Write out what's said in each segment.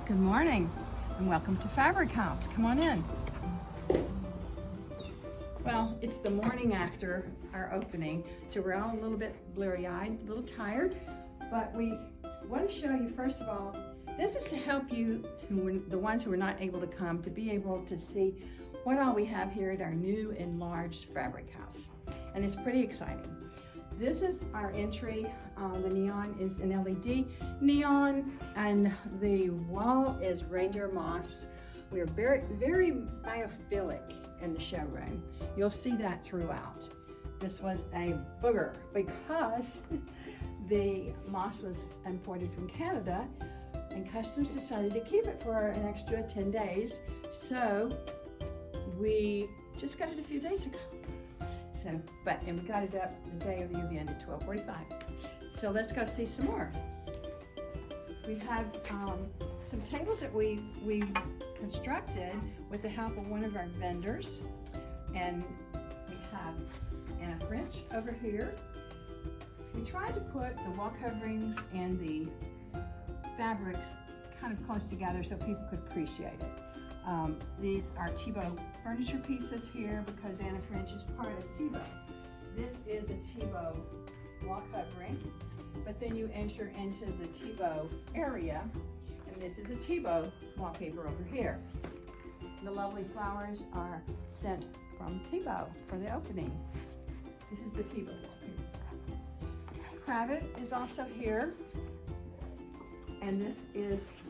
Good morning and welcome to Fabric House. Come on in. Well, it's the morning after our opening, so we're all a little bit bleary-eyed, a little tired, but we want to show you, first of all, this is to help you, the ones who are not able to come, to be able to see what all we have here at our new enlarged Fabric House. And it's pretty exciting. This is our entry. The neon is an LED neon, and the wall is reindeer moss. We are very biophilic in the showroom. You'll see that throughout. This was a booger because the moss was imported from Canada, and Customs decided to keep it for an extra 10 days. So we just got it a few days ago. And we got it up the day of the event at 12:45. So let's go see some more. We have some tables that we constructed with the help of one of our vendors. And we have Anna French over here. We tried to put the wall coverings and the fabrics kind of close together so people could appreciate it. These are Thibaut furniture pieces here because Anna French is part of Thibaut. This is a Thibaut wall covering, but then you enter into the Thibaut area, and this is a Thibaut wallpaper over here. The lovely flowers are sent from Thibaut for the opening. This is the Thibaut wallpaper. Kravet is also here, and this is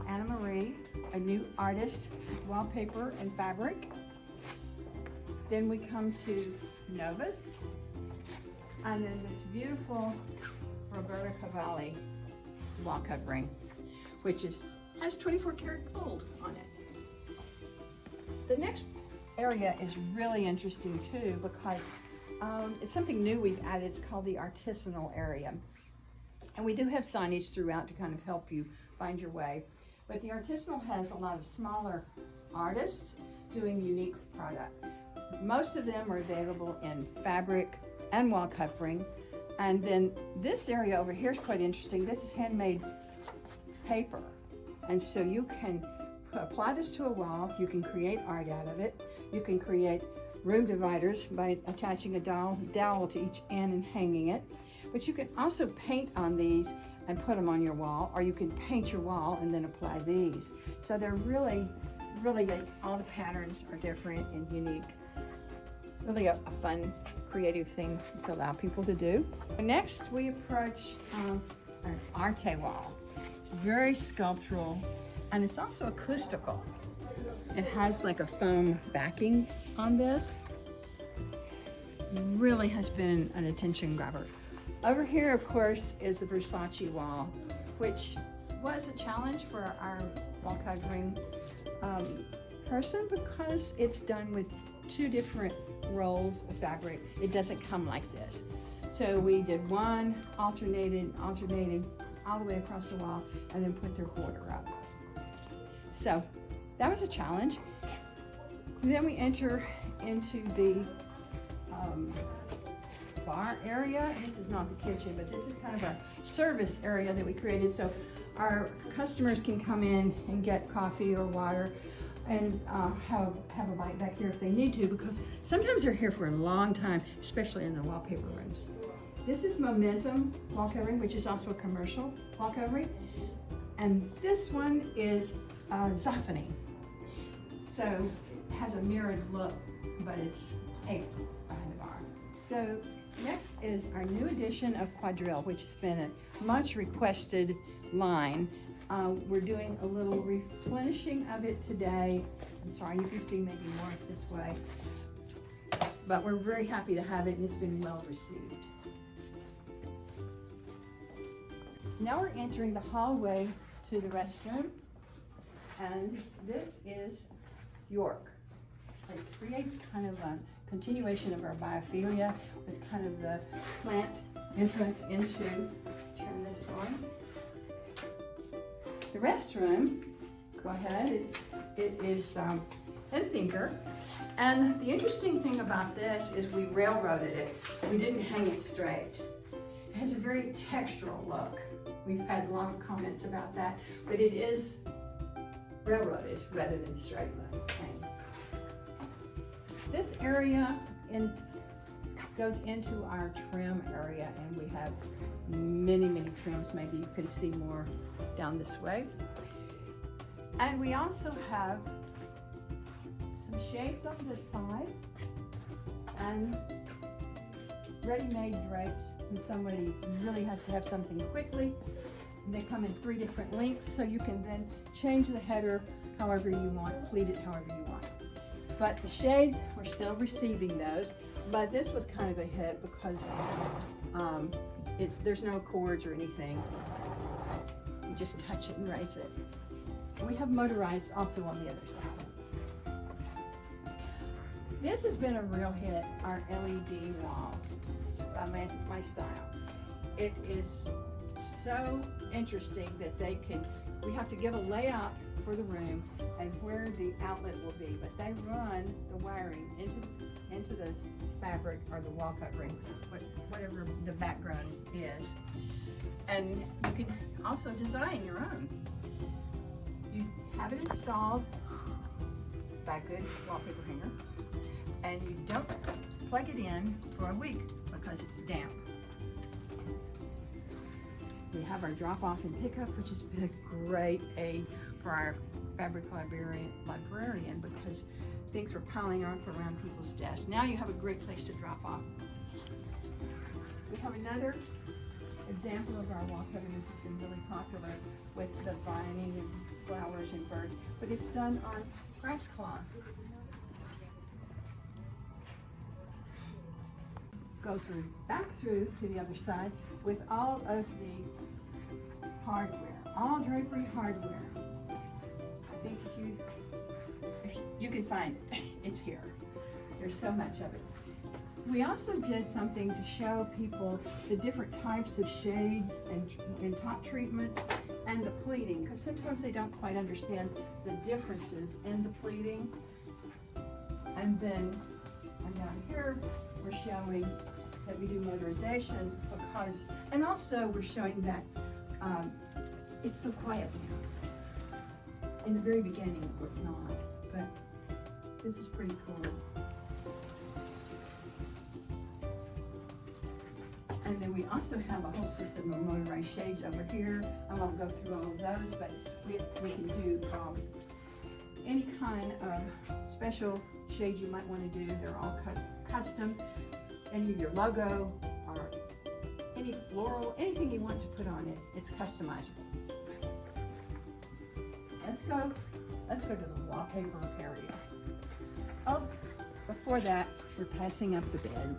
Anna Marie, a new artist, wallpaper and fabric. Then we come to Novus, and then this beautiful Roberto Cavalli wall covering, which has 24 karat gold on it. The next area is really interesting too because it's something new we've added. It's called the artisanal area. And we do have signage throughout to kind of help you find your way. But the artisanal has a lot of smaller artists doing unique product. Most of them are available in fabric and wall covering. And then this area over here is quite interesting. This is handmade paper. And so you can apply this to a wall. You can create art out of it. You can create room dividers by attaching a dowel to each end and hanging it. But you can also paint on these and put them on your wall, or you can paint your wall and then apply these. So they're really, all the patterns are different and unique. Really a fun, creative thing to allow people to do. Next, we approach an Arte wall. It's very sculptural, and it's also acoustical. It has like a foam backing on this. Really has been an attention grabber. Over here, of course, is the Versace wall, which was a challenge for our wall covering person because it's done with two different rolls of fabric. It doesn't come like this. So we did one, alternated all the way across the wall, and then put their border up. So that was a challenge. And then we enter into the bar area. This is not the kitchen, but this is kind of a service area that we created so our customers can come in and get coffee or water and have a bite back here if they need to, because sometimes they're here for a long time, especially in the wallpaper rooms. This is Momentum wall covering, which is also a commercial wall covering, and this one is Zoffany. So it has a mirrored look, but it's paper behind the bar. So next is our new edition of Quadrille, which has been a much requested line. We're doing a little replenishing of it today. I'm sorry, you can see maybe more this way. But we're very happy to have it, and it's been well received. Now we're entering the hallway to the restroom, and this is York. It creates kind of a continuation of our biophilia with kind of the plant entrance into, turn this on. The restroom, go ahead, it is Eijffinger. And the interesting thing about this is we railroaded it. We didn't hang it straight. It has a very textural look. We've had a lot of comments about that, but it is railroaded rather than straight line. This area goes into our trim area, and we have many trims. Maybe you can see more down this way. And we also have some shades on this side and ready-made drapes when somebody really has to have something quickly. And they come in 3 different lengths, so you can then change the header however you want, pleat it however you want. But the shades, we're still receiving those, but this was kind of a hit because there's no cords or anything. You just touch it and raise it. We have motorized also on the other side. This has been a real hit, our LED wall by MeyStyle. It is so interesting that we have to give a layout for the room and where the outlet will be, but they run the wiring into the fabric or the wall covering, whatever the background is. And you can also design your own. You have it installed by a good wallpaper hanger, and you don't plug it in for a week because it's damp. We have our drop-off and pickup, which has been a great aid for our fabric librarian because things were piling up around people's desks. Now you have a great place to drop off. We have another example of our wall coverings that's been really popular with the vining and flowers and birds, but it's done on grass cloth. Go back through to the other side with all of the hardware, all drapery hardware. I think if you can find it, it's here. There's so much of it. We also did something to show people the different types of shades and top treatments and the pleating, because sometimes they don't quite understand the differences in the pleating. And then down here, we're showing that we do motorization because, and also we're showing that it's so quiet now. In the very beginning it was not, but this is pretty cool. And then we also have a whole system of motorized shades over here. I won't go through all of those, but we can do any kind of special shades you might want to do. They're all custom. Any of your logo or any floral, anything you want to put on it, it's customizable. Let's go to the wallpaper area. Oh, before that, we're passing up the bed.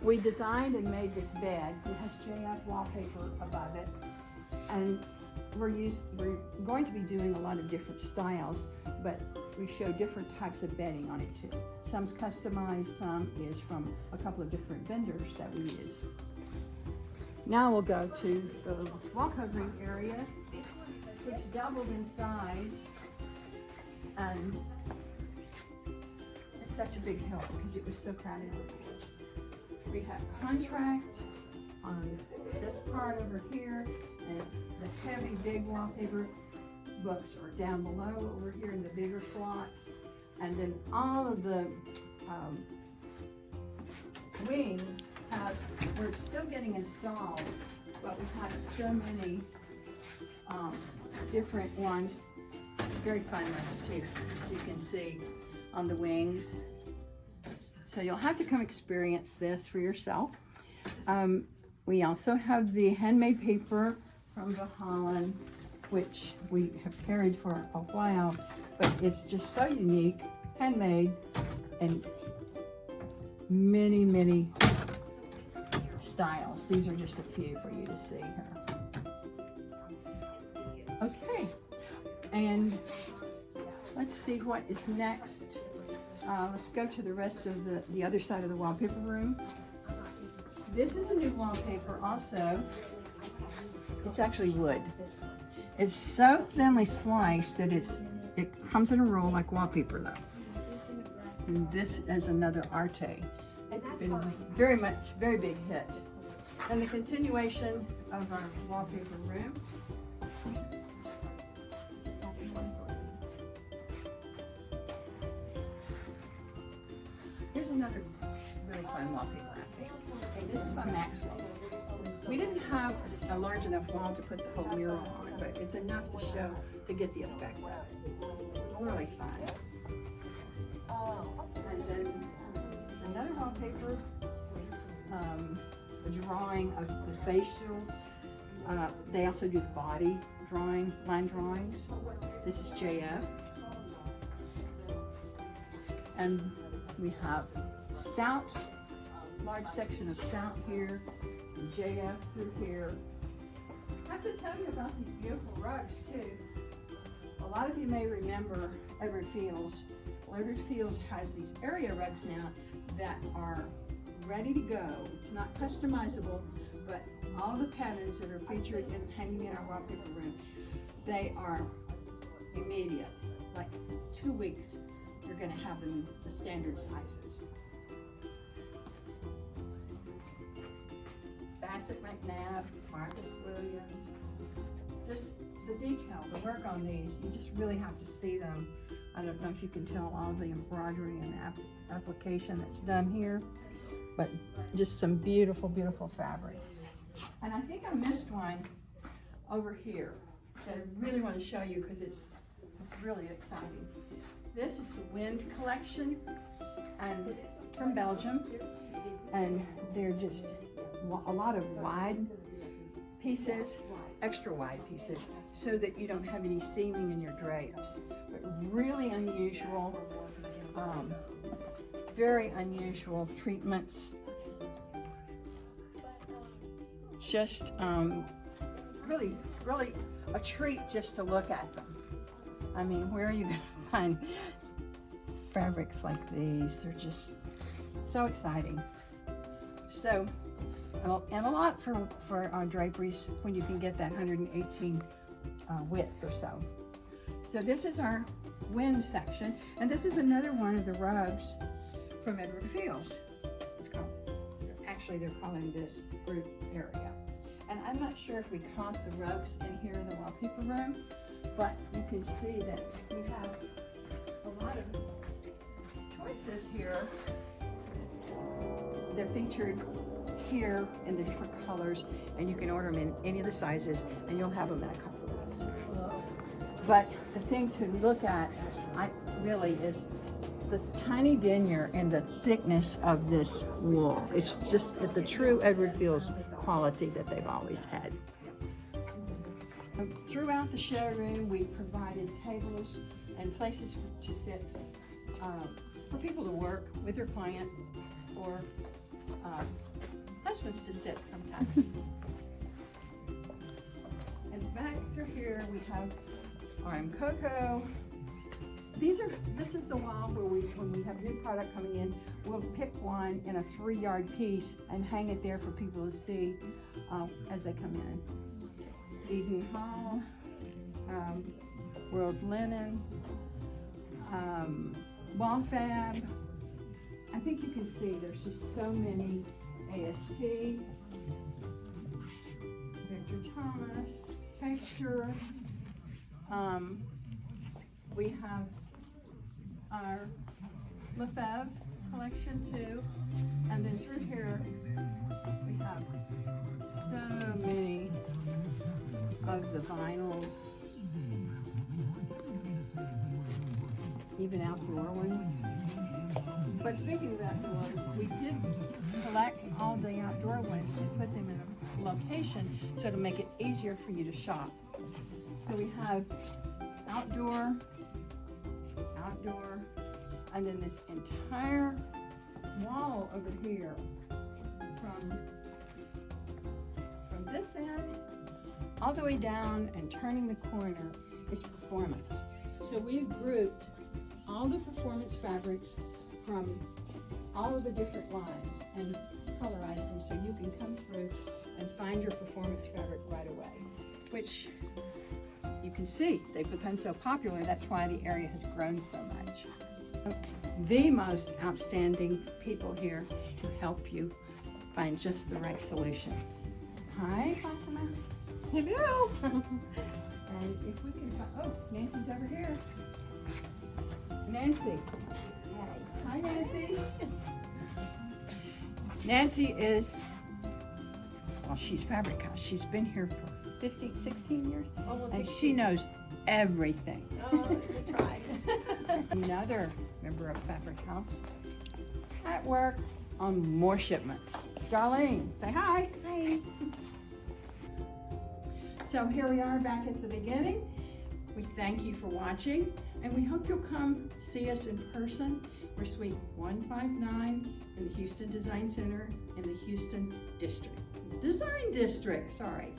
We designed and made this bed. It has JF wallpaper above it, and we're going to be doing a lot of different styles, but we show different types of bedding on it too. Some's customized, some is from a couple of different vendors that we use. Now we'll go to the wall covering area, which doubled in size, and it's such a big help because it was so crowded before. We have contract on this part over here, and the heavy big wallpaper books are down below over here in the bigger slots, and then all of the wings we're still getting installed, but we have so many different ones, very fun ones too, as you can see on the wings. So you'll have to come experience this for yourself. We also have the handmade paper from Vahallan, which we have carried for a while, but it's just so unique, handmade, and many styles. These are just a few for you to see here. Okay, and let's see what is next. Let's go to the rest of the other side of the wallpaper room. This is a new wallpaper also. It's actually wood. It's so thinly sliced that it comes in a roll like wallpaper though. And this is another Arte. It's been very big hit. And the continuation of our wallpaper room. here's another really fun wallpaper I think. Okay, this is by Maxwell. We didn't have a large enough wall to put the whole mural on, but it's enough to show, to get the effect of it. Really fun. And then another wallpaper, a drawing of the facials. They also do the body drawing, line drawings. This is JF. And we have Stout, large section of Stout here, and JF through here. I have to tell you about these beautiful rugs too. A lot of you may remember Edward Fields. Well, Edward Fields has these area rugs now that are ready to go. It's not customizable, but all the patterns that are featured in hanging in our wallpaper room, they are immediate. Like 2 weeks, you're going to have them the standard sizes. Bassett McNabb, Marcus Williams. Just the detail, the work on these, you just really have to see them. I don't know if you can tell all the embroidery and application that's done here, but just some beautiful, beautiful fabric. And I think I missed one over here that I really want to show you because it's really exciting. This is the Wind collection, and from Belgium, and they're just a lot of wide pieces, extra wide pieces, so that you don't have any seaming in your drapes. But really unusual, very unusual treatments. Just really, really a treat just to look at them. I mean, where are you going to find fabrics like these? They're just so exciting. So, and a lot for draperies when you can get that 118 width or so. So this is our Wind section, and this is another one of the rugs from Edward Fields. It's called, actually they're calling this group area. And I'm not sure if we count the rugs in here in the wallpaper room, but you can see that we have a lot of choices here. They're featured here in the different colors, and you can order them in any of the sizes, and you'll have them in a couple of weeks. But the thing to look at, really, is this tiny denier and the thickness of this wool. It's just the true Edward Fields quality that they've always had. Throughout the showroom, we provided tables and places to sit for people to work with their client, or husbands to sit sometimes. And back through here we have Coco. This is the wall where when we have new product coming in, we'll pick one in a 3-yard piece and hang it there for people to see as they come in. Eden Hall, World Linen, Walfab. I think you can see there's just so many. AST, Victor Thomas, Texture. We have our Lefebvre collection too, and then through here we have so many of the vinyls, even outdoor ones. But speaking of outdoors, we did collect all the outdoor ones and put them in a location so to make it easier for you to shop. So we have outdoor, and then this entire wall over here from this end all the way down and turning the corner is performance. So we've grouped all the performance fabrics from all of the different lines and colorize them so you can come through and find your performance fabric right away, which you can see they've become so popular. That's why the area has grown so much. The most outstanding people here to help you find just the right solution. Hi, Fatima. Hello. And if we can, oh, Nancy's over here. Nancy. Hi, Nancy. Nancy is, well, she's Fabric House. She's been here for 15, 16 years. Almost And 16. she knows everything. Oh, we tried. Another member of Fabric House at work on more shipments. Darlene, say hi. Hi. So here we are back at the beginning. We thank you for watching, and we hope you'll come see us in person. We're Suite 159 in the Houston Design Center in the Houston District. Design District, sorry.